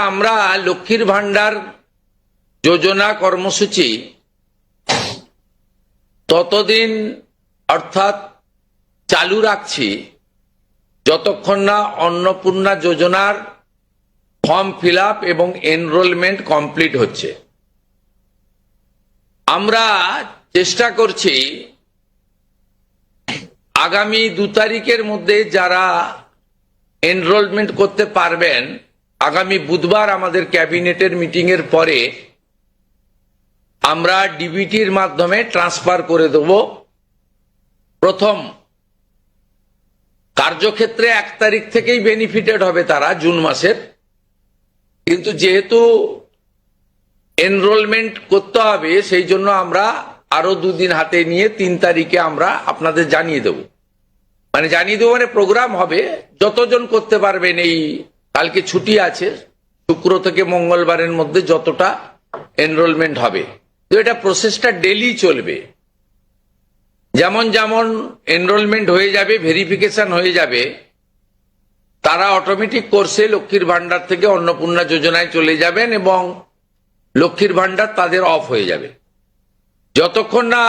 আমরা লক্ষ্মীর ভান্ডার যোজনা কর্মসূচি ততদিন অর্থাৎ চালু রাখছি যতক্ষণ না অন্নপূর্ণা যোজনার ফর্ম ফিল আপ এবং এনরোলমেন্ট কমপ্লিট হচ্ছে। আমরা চেষ্টা করছি আগামী 2 তারিখের মধ্যে যারা এনরোলমেন্ট করতে পারবেন, আগামী বুধবার আমাদের ক্যাবিনেটের মিটিং এর পরে আমরা ডিবিটির মাধ্যমে ট্রান্সফার করে দেব। প্রথম কার্যক্ষেত্রে 1 তারিখ থেকেই বেনিফিটেড হবে তারা জুন মাসের, কিন্তু যেহেতু এনরোলমেন্ট করতে হবে সেই জন্য আমরা আরো 2 দিন হাতে নিয়ে 3 তারিখে আমরা আপনাদের জানিয়ে দেব। জানিয়ে দেবো মানে প্রোগ্রাম হবে, যতজন করতে পারবেন। এই কালকে ছুটি আছে, শুক্র থেকে মঙ্গলবারের মধ্যে যতটা এনরোলমেন্ট হবে, তো এটা প্রসেসটা ডেলি চলবে। যেমন যেমন এনরোলমেন্ট হয়ে যাবে, ভেরিফিকেশন হয়ে যাবে, তারা অটোমেটিক কোর্সে লক্ষ্মীর ভান্ডার থেকে অন্নপূর্ণা যোজনায় চলে যাবেন এবং লক্ষ্মীর ভান্ডার তাদের অফ হয়ে যাবে। যতক্ষণ না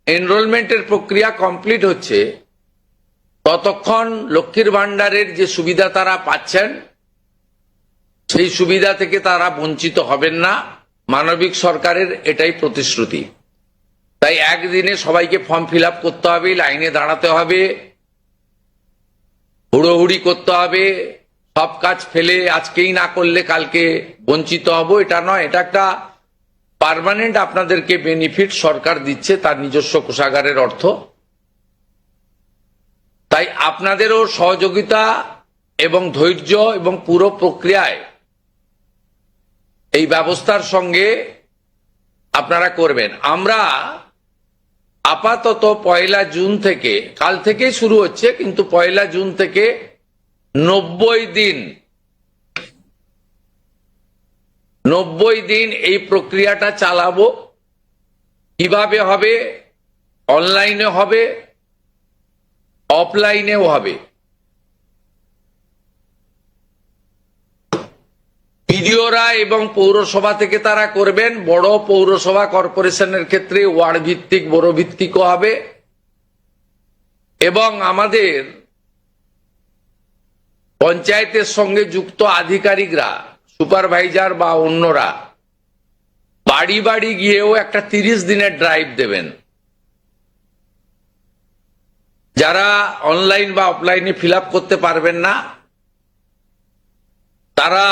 এনরোলমেন্টের প্রক্রিয়া কমপ্লিট হচ্ছে ততক্ষণ লক্ষ্মীর ভান্ডারের যে সুবিধা তারা পাচ্ছেন সেই সুবিধা থেকে তারা বঞ্চিত হবেন না। মানবিক সরকারের এটাই প্রতিশ্রুতি। তাই একদিনে সবাইকে ফর্ম ফিল আপ করতে হবে, লাইনে দাঁড়াতে হবে, হুড়োহুড়ি করতে হবে, সব কাজ ফেলে আজকেই না করলে কালকে বঞ্চিত হব, এটা নয়। এটা একটা পার্মানেন্ট আপনাদেরকে বেনিফিট সরকার দিচ্ছে তার নিজস্ব কোষাগারের অর্থ। তাই আপনাদেরও সহযোগিতা এবং ধৈর্য এবং পুরো প্রক্রিয়ায় এই ব্যবস্থার সঙ্গে আপনারা করবেন। আমরা আপাতত 1 জুন থেকে, কাল থেকে শুরু হচ্ছে, কিন্তু 1 জুন থেকে 90 দিন এই প্রক্রিয়াটা চালাবো। কিভাবে হবে? অনলাইনে হবে, অফলাইনেও হবে। বিডিওরা এবং পৌরসভা থেকে তারা করবেন। বড় পৌরসভা কর্পোরেশনের ক্ষেত্রে ওয়ার্ড ভিত্তিক, বড় ভিত্তিকও হবে। এবং আমাদের পঞ্চায়েতের সঙ্গে যুক্ত আধিকারিকরা, সুপারভাইজার বা অন্যরা বাড়ি বাড়ি গিয়েও একটা 30 দিনের ড্রাইভ দেবেন। যারা অনলাইন বা অফলাইনে ফিল আপ করতে পারবেন না তারা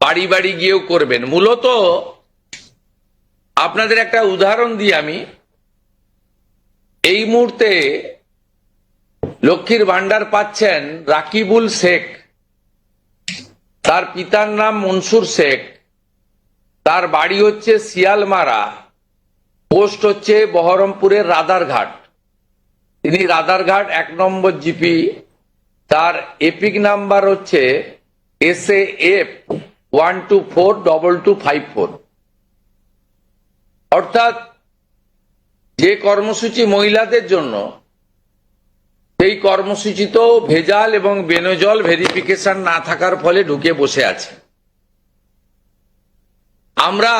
বাড়ি বাড়ি গিয়েও করবেন। মূলত আপনাদের একটা উদাহরণ দিই আমি। এই মুহূর্তে লক্ষ্মীর ভান্ডার পাচ্ছেন রাকিবুল শেখ, তার পিতার নাম মনসুর শেখ, তার বাড়ি হচ্ছে শিয়ালমারা, পোস্ট হচ্ছে বহরমপুরের রাদারঘাট। তিনি রাদারঘাট 1 নম্বর জিপি, তার এপিক নাম্বার হচ্ছে SAF 1242254। অর্থাৎ যে কর্মসূচি মহিলাদের জন্য, সেই কর্মসূচি তো ভেজাল এবং বেনজল ভেরিফিকেশন না থাকার ফলে ঢুকে বসে আছে। আমরা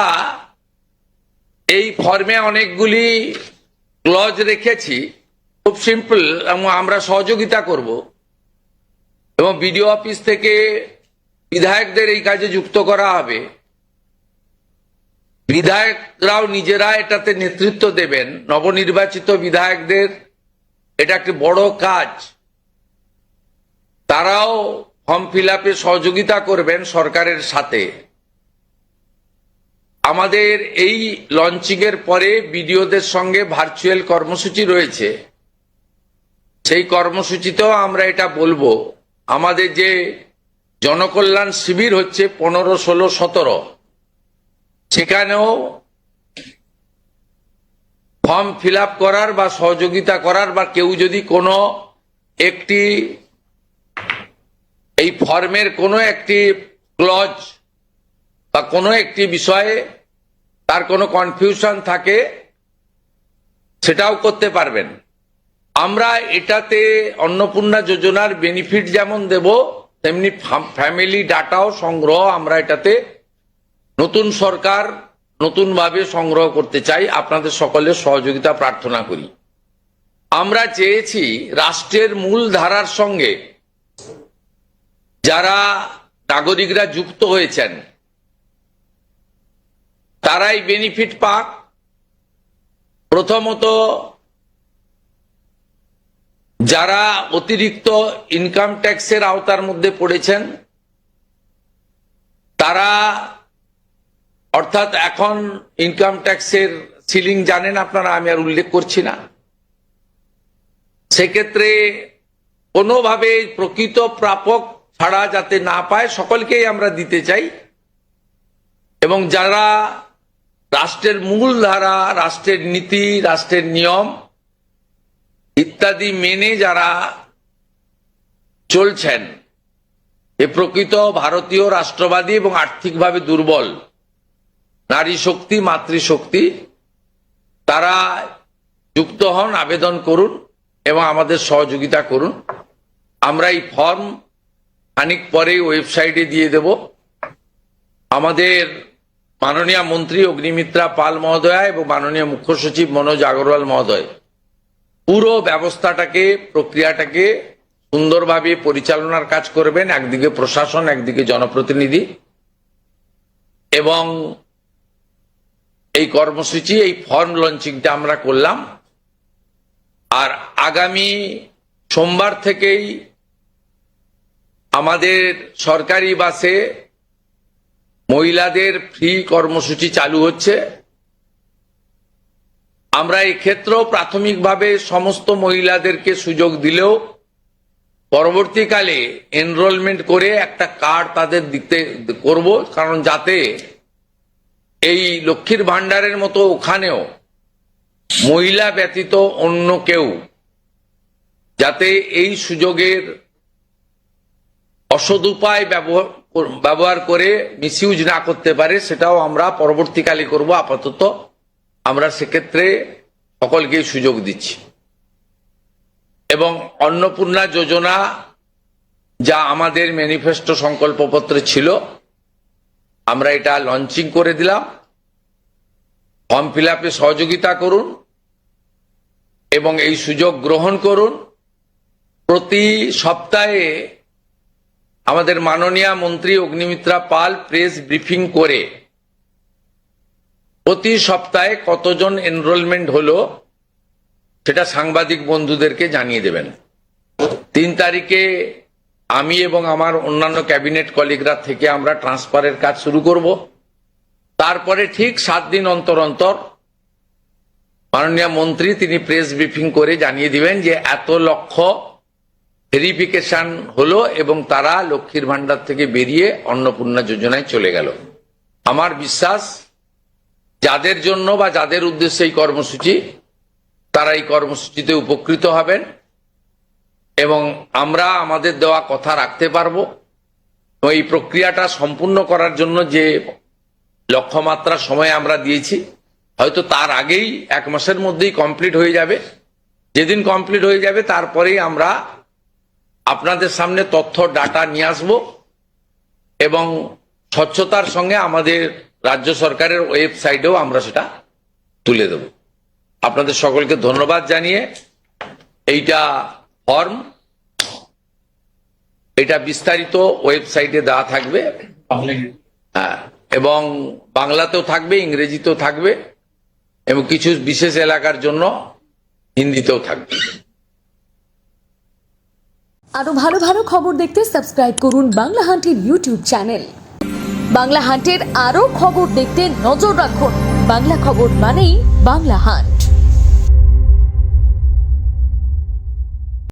এই ফর্মে অনেকগুলি ক্লজ রেখেছি, খুব সিম্পল, এবং আমরা সহযোগিতা করব। এবং বিডিও অফিস থেকে বিধায়কদের এই কাজে যুক্ত করা হবে। বিধায়করাও নিজেরা এটাতে নেতৃত্ব দেবেন। নবনির্বাচিত বিধায়কদের এটা একটি বড় কাজ, তারাও ফর্ম ফিল আপে সহযোগিতা করবেন সরকারের সাথে। আমাদের এই লঞ্চিং এর পরে বিডিওদের সঙ্গে ভার্চুয়াল কর্মসূচি রয়েছে। সেই কর্মসূচিতেও আমরা এটা বলবো। আমাদের যে জনকল্যাণ শিবির হচ্ছে 15, 16, 17, সেখানেও ফর্ম ফিল আপ করার বা সহযোগিতা করার, বা কেউ যদি কোনো একটি এই ফর্মের কোনো একটি ক্লজ বা কোনো একটি বিষয়ে তার কোনো কনফিউশন থাকে, সেটাও করতে পারবেন। আমরা এটাতে অন্নপূর্ণা যোজনার বেনিফিট যেমন দেব, তেমনি ফ্যামিলি ডাটাও সংগ্রহ আমরা এটাতে নতুন সরকার নতুনভাবে সংগ্রহ করতে চাই। আপনাদের সকলের সহযোগিতা প্রার্থনা করি। আমরা চেয়েছি রাষ্ট্রের মূল ধারার সঙ্গে যারা নাগরিকরা যুক্ত হয়েছেন তারাই বেনিফিট পাক। প্রথমত, যারা অতিরিক্ত ইনকাম ট্যাক্সের আওতার মধ্যে পড়েছেন তারা, অর্থাৎ এখন ইনকাম ট্যাক্সের সিলিং জানেন আপনারা, আমি আর উল্লেখ করছি না। সেক্ষেত্রে কোনোভাবে প্রকৃত প্রাপক ছাড়া যাতে না পায় সকলকেই আমরা দিতে চাই। এবং যারা রাষ্ট্রের মূল ধারা, রাষ্ট্রের নীতি, রাষ্ট্রের নিয়ম ইত্যাদি মেনে যারা চলছেন, এ প্রকৃত ভারতীয় রাষ্ট্রবাদী এবং আর্থিকভাবে দুর্বল নারী শক্তি, মাতৃশক্তি, তারা যুক্ত হন, আবেদন করুন এবং আমাদের সহযোগিতা করুন। আমরা এই ফর্ম খানিক পরেই ওয়েবসাইটে দিয়ে দেব। আমাদের মাননীয় মন্ত্রী অগ্নিমিত্রা পাল মহোদয়া এবং মাননীয় মুখ্য সচিব মনোজ আগরওয়াল মহোদয় পুরো ব্যবস্থাটাকে, প্রক্রিয়াটাকে সুন্দরভাবে পরিচালনার কাজ করবেন। একদিকে প্রশাসন, একদিকে জনপ্রতিনিধি। এবং এই কর্মসূচি, এই ফর্ম লঞ্চিংটা আমরা করলাম। আর আগামী সোমবার থেকেই আমাদের সরকারি বাসে মহিলাদের ফ্রি কর্মসূচি চালু হচ্ছে। আমরা এই ক্ষেত্রেও প্রাথমিকভাবে সমস্ত মহিলাদেরকে সুযোগ দিলেও পরবর্তীকালে এনরোলমেন্ট করে একটা কার্ড তাদের দিতে করব, কারণ যাতে এই লক্ষ্মীর ভান্ডারের মতো ওখানেও মহিলা ব্যতীত অন্য কেউ যাতে এই সুযোগের অসদুপায় ব্যবহার করে মিসইউজ না করতে পারে, সেটাও আমরা পরবর্তীকালে করব। আপাতত আমরা সেক্ষেত্রে সকলকে সুযোগ দিচ্ছি। এবং অন্নপূর্ণা যোজনা, যা আমাদের ম্যানিফেস্টো সংকল্পপত্রে ছিল, আমরা এটা লঞ্চিং করে দিলাম। ফর্ম ফিল আপে সহযোগিতা করুন এবং এই সুযোগ গ্রহণ করুন। প্রতি সপ্তাহে আমাদের মাননীয় মন্ত্রী অগ্নিমিত্রা পাল প্রেস ব্রিফিং করে প্রতি সপ্তাহে কতজন এনরোলমেন্ট হলো সেটা সাংবাদিক বন্ধুদেরকে জানিয়ে দেবেন। 3 তারিখে আমি এবং আমার অন্যান্য ক্যাবিনেট কলিগরা থেকে আমরা ট্রান্সফারের কাজ শুরু করব। তারপরে ঠিক 7 দিন অন্তর অন্তর মাননীয় মন্ত্রী তিনি প্রেস ব্রিফিং করে জানিয়ে দিবেন যে এত লক্ষ ভেরিফিকেশন হলো এবং তারা লক্ষ্মীর ভান্ডার থেকে বেরিয়ে অন্নপূর্ণা যোজনায় চলে গেল। আমার বিশ্বাস যাদের জন্য বা যাদের উদ্দেশ্যে এই কর্মসূচি, তারা এই কর্মসূচিতে উপকৃত হবেন এবং আমরা আমাদের দেওয়া কথা রাখতে পারবো। এই প্রক্রিয়াটা সম্পূর্ণ করার জন্য যে লক্ষ্যমাত্রা সময় আমরা দিয়েছি, হয়তো তার আগেই 1 মাসের মধ্যেই কমপ্লিট হয়ে যাবে। যেদিন কমপ্লিট হয়ে যাবে তারপরেই আমরা আপনাদের সামনে তথ্য ডাটা নিয়ে আসব এবং স্বচ্ছতার সঙ্গে আমাদের রাজ্য সরকারের ওয়েবসাইটেও আমরা সেটা তুলে দেব। আপনাদের সকলকে ধন্যবাদ জানিয়ে এইটা ফর্ম, এটা বিস্তারিত ওয়েবসাইটে দেওয়া থাকবে। হ্যাঁ, এবং বাংলাতেও থাকবে, ইংরেজিতেও থাকবে এবং কিছু বিশেষ এলাকার জন্য হিন্দিতেও থাকবে। আরো ভালো ভালো খবর দেখতে সাবস্ক্রাইব করুন বাংলা হান্টের ইউটিউব চ্যানেল। বাংলা হান্টের আরো খবর দেখতে নজর রাখুন। বাংলা খবর মানেই বাংলা হান্ট।